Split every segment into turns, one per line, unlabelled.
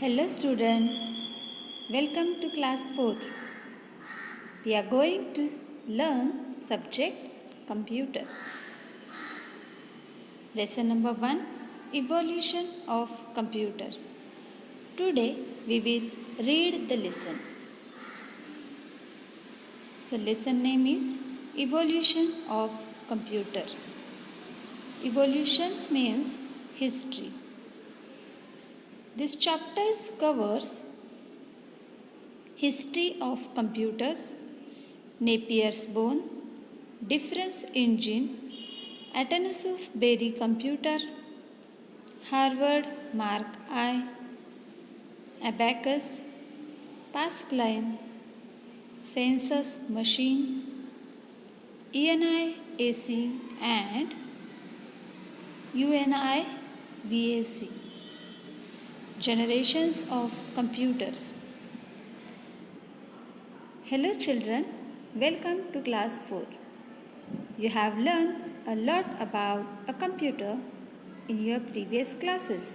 Hello student, welcome to class 4. We are going to learn subject computer. Lesson number 1, evolution of computer. Today we will read the lesson. So lesson name is evolution of computer. Evolution means history. This chapter covers history of computers, Napier's bone, difference engine, Atanasov Berry computer, Harvard Mark I, Abacus, Pascaline, census machine, ENI AC and UNI VAC. Generations of computers. Hello children, welcome to class 4. You have learned a lot about a computer in your previous classes.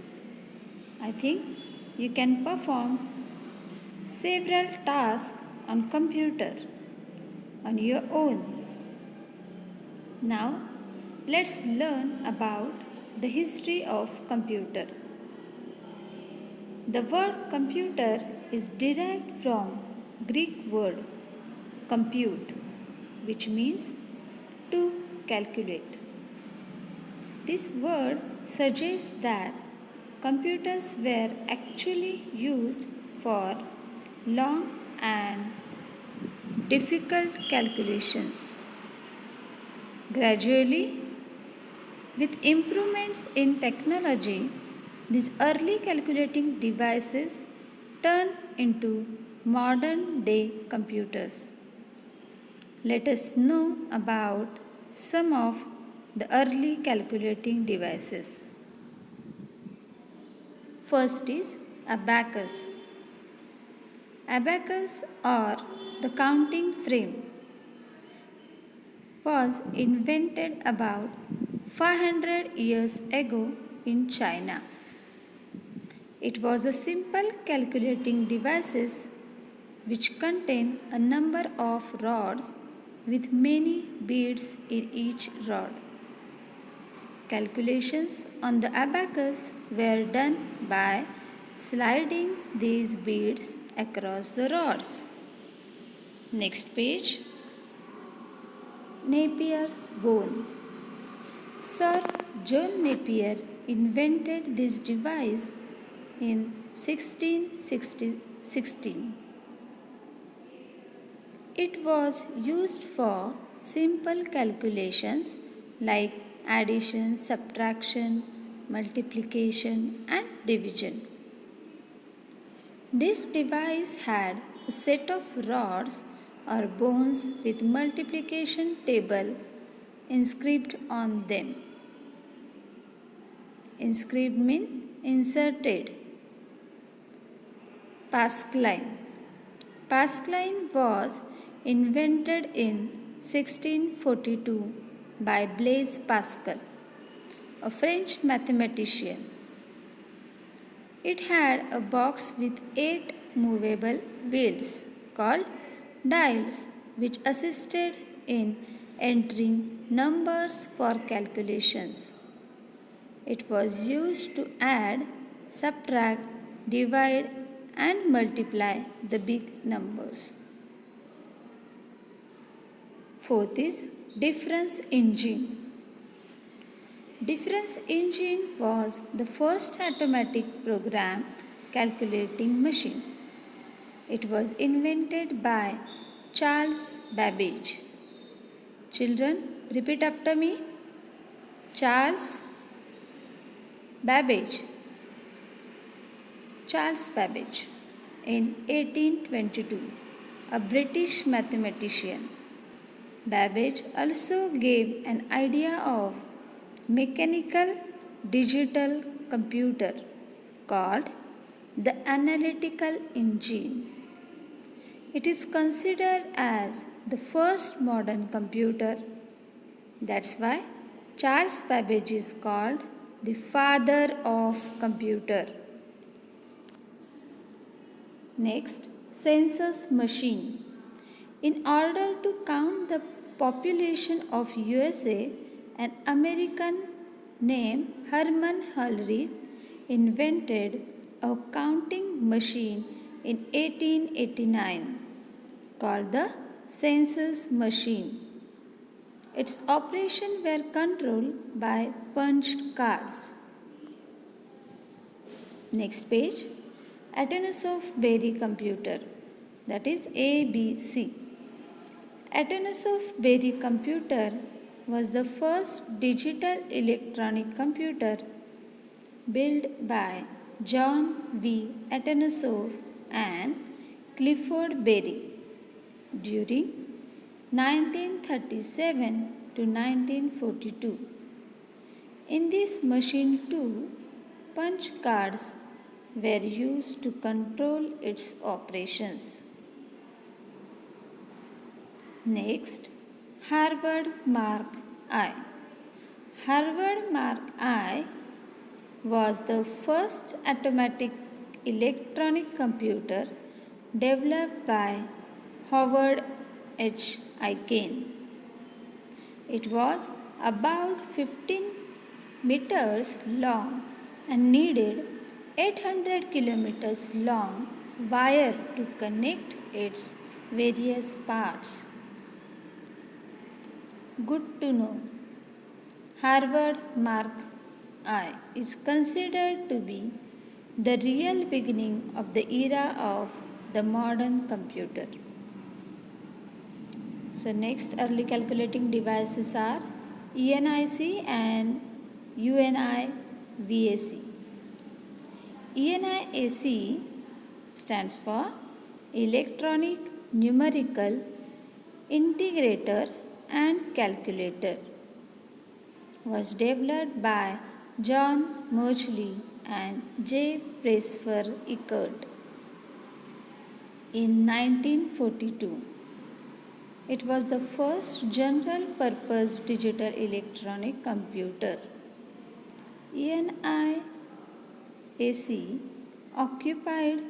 I think you can perform several tasks on computer on your own. Now let's learn about the history of computer. The word computer is derived from Greek word compute, which means to calculate. This word suggests that computers were actually used for long and difficult calculations. Gradually, with improvements in technology, these early calculating devices turned into modern day computers. Let us know about some of the early calculating devices. First is abacus. Abacus or the counting frame was invented about 500 years ago in China. It was a simple calculating device which contained a number of rods with many beads in each rod. Calculations on the abacus were done by sliding these beads across the rods. Next page. Napier's bone. Sir John Napier invented this device in 1616. It was used for simple calculations like addition, subtraction, multiplication and division. This device had a set of rods or bones with multiplication table inscribed on them. Inscribed means inserted. Pascaline. Pascaline was invented in 1642 by Blaise Pascal, a French mathematician. It had a box with 8 movable wheels called dials, which assisted in entering numbers for calculations. It was used to add, subtract, divide and multiply the big numbers. Fourth is difference engine. Difference engine was the first automatic program calculating machine. It was invented by Charles Babbage. Children, repeat after me. Charles Babbage. Charles Babbage in 1822, a British mathematician. Babbage also gave an idea of mechanical digital computer called the analytical engine. It is considered as the first modern computer. That's why Charles Babbage is called the father of computer. Next, census machine. In order to count the population of USA, an American named Herman Hulrich invented a counting machine in 1889 called the census machine. Its operation were controlled by punched cards. Next page, Atanosov-Berry computer, that is ABC. Atanosov-Berry computer was the first digital electronic computer built by John V. Atanosov and Clifford Berry during 1937 to 1942. In this machine too, punch cards were used to control its operations. Next, Harvard Mark I. Harvard Mark I was the first automatic electronic computer developed by Howard H. Aiken. It was about 15 meters long and needed 800 kilometers long wire to connect its various parts. Good to know. Harvard Mark I is considered to be the real beginning of the era of the modern computer. So next early calculating devices are ENIC and UNIVAC. ENIAC stands for Electronic Numerical Integrator and Calculator. Was developed by John Mauchly and J. Presper Eckert in 1942. It was the first general-purpose digital electronic computer. ENIAC occupied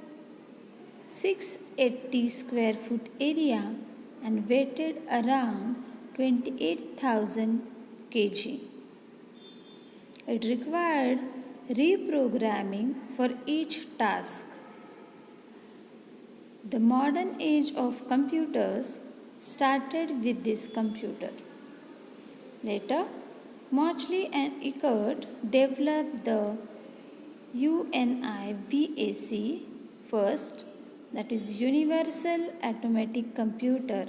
680 square foot area and weighted around 28,000 kg. It required reprogramming for each task. The modern age of computers started with this computer. Later, Mauchly and Eckert developed the UNIVAC first, that is Universal Automatic Computer,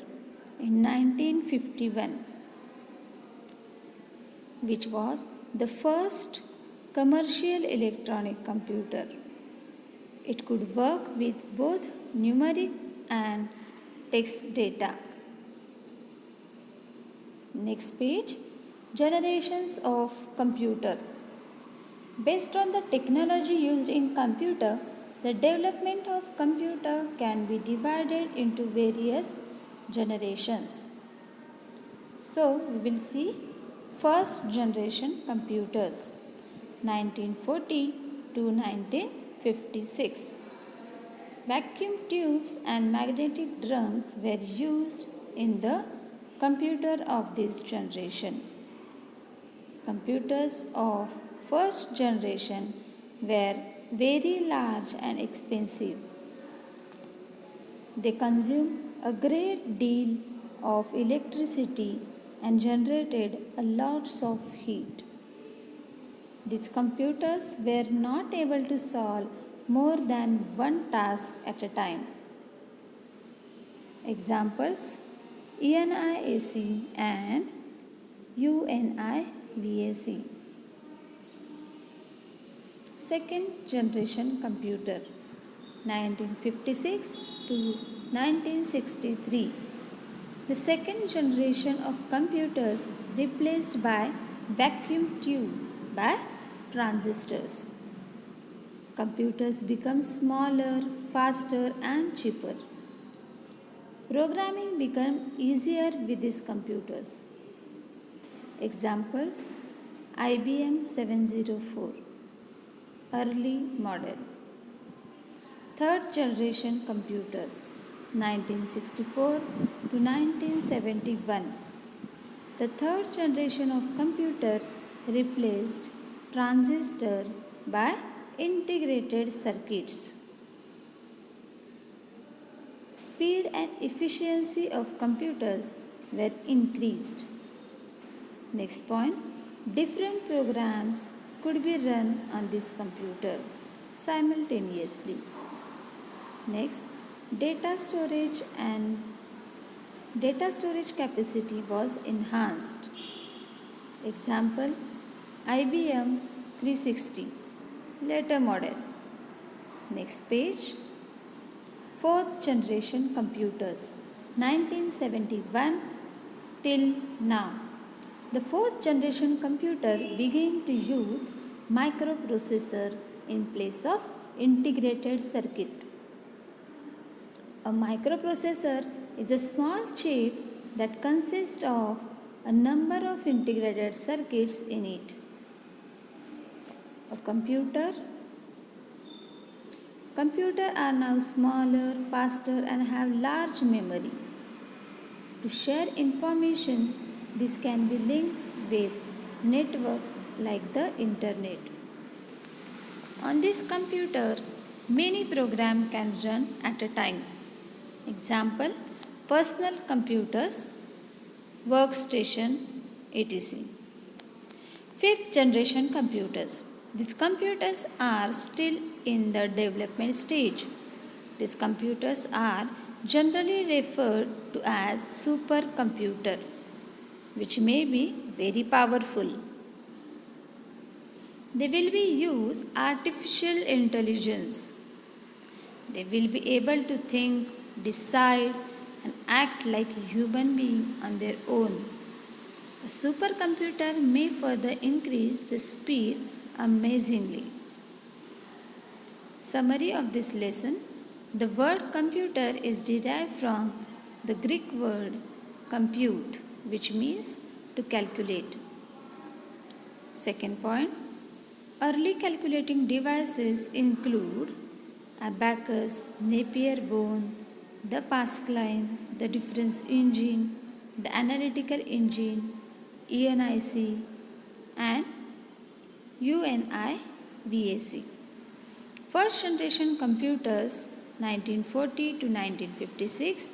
in 1951, which was the first commercial electronic computer. It could work with both numeric and text data. Next page, generations of computer. Based on the technology used in computer, the development of computer can be divided into various generations. So, we will see first generation computers 1940 to 1956. Vacuum tubes and magnetic drums were used in the computer of this generation. Computers of first generation were very large and expensive. They consumed a great deal of electricity and generated a lots of heat. These computers were not able to solve more than one task at a time. Examples: ENIAC and UNIVAC. Second generation computer 1956 to 1963. The second generation of computers replaced by vacuum tube by transistors. Computers become smaller, faster and cheaper. Programming became easier with these computers. Examples: IBM 704, early model. Third generation computers 1964 to 1971. The third generation of computer replaced transistor by integrated circuits. Speed and efficiency of computers were increased. Next point, different programs could be run on this computer simultaneously. Next, data storage capacity was enhanced. Example, IBM 360, later model. Next page, fourth generation computers, 1971 till now. The fourth generation computer began to use microprocessor in place of integrated circuit. A microprocessor is a small chip that consists of a number of integrated circuits in it. Computers are now smaller, faster and have large memory. To share information, this can be linked with network like the internet. On this computer, many programs can run at a time. Example, personal computers, workstation, etc. Fifth generation computers. These computers are still in the development stage. These computers are generally referred to as supercomputer, which may be very powerful. They will be use artificial intelligence. They will be able to think, decide and act like a human being on their own. A supercomputer may further increase the speed amazingly. Summary of this lesson. The word computer is derived from the Greek word compute, which means to calculate. Second point, early calculating devices include abacus, Napier bone, the Pascaline, the difference engine, the analytical engine, ENIC and UNIVAC. First generation computers 1940 to 1956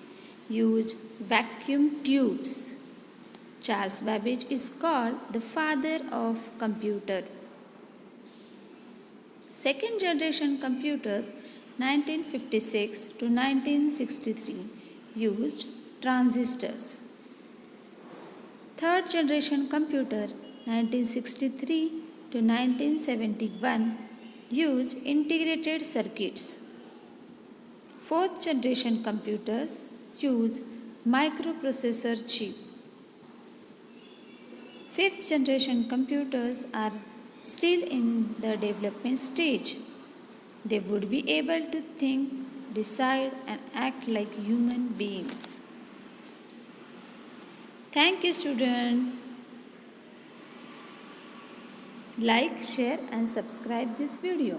used vacuum tubes. Charles Babbage is called the father of computer. Second generation computers 1956 to 1963 used transistors. Third generation computer 1963 to 1971 used integrated circuits. Fourth generation computers use microprocessor chip. Fifth generation computers are still in the development stage. They would be able to think, decide and act like human beings. Thank you, students. Like, share and subscribe this video.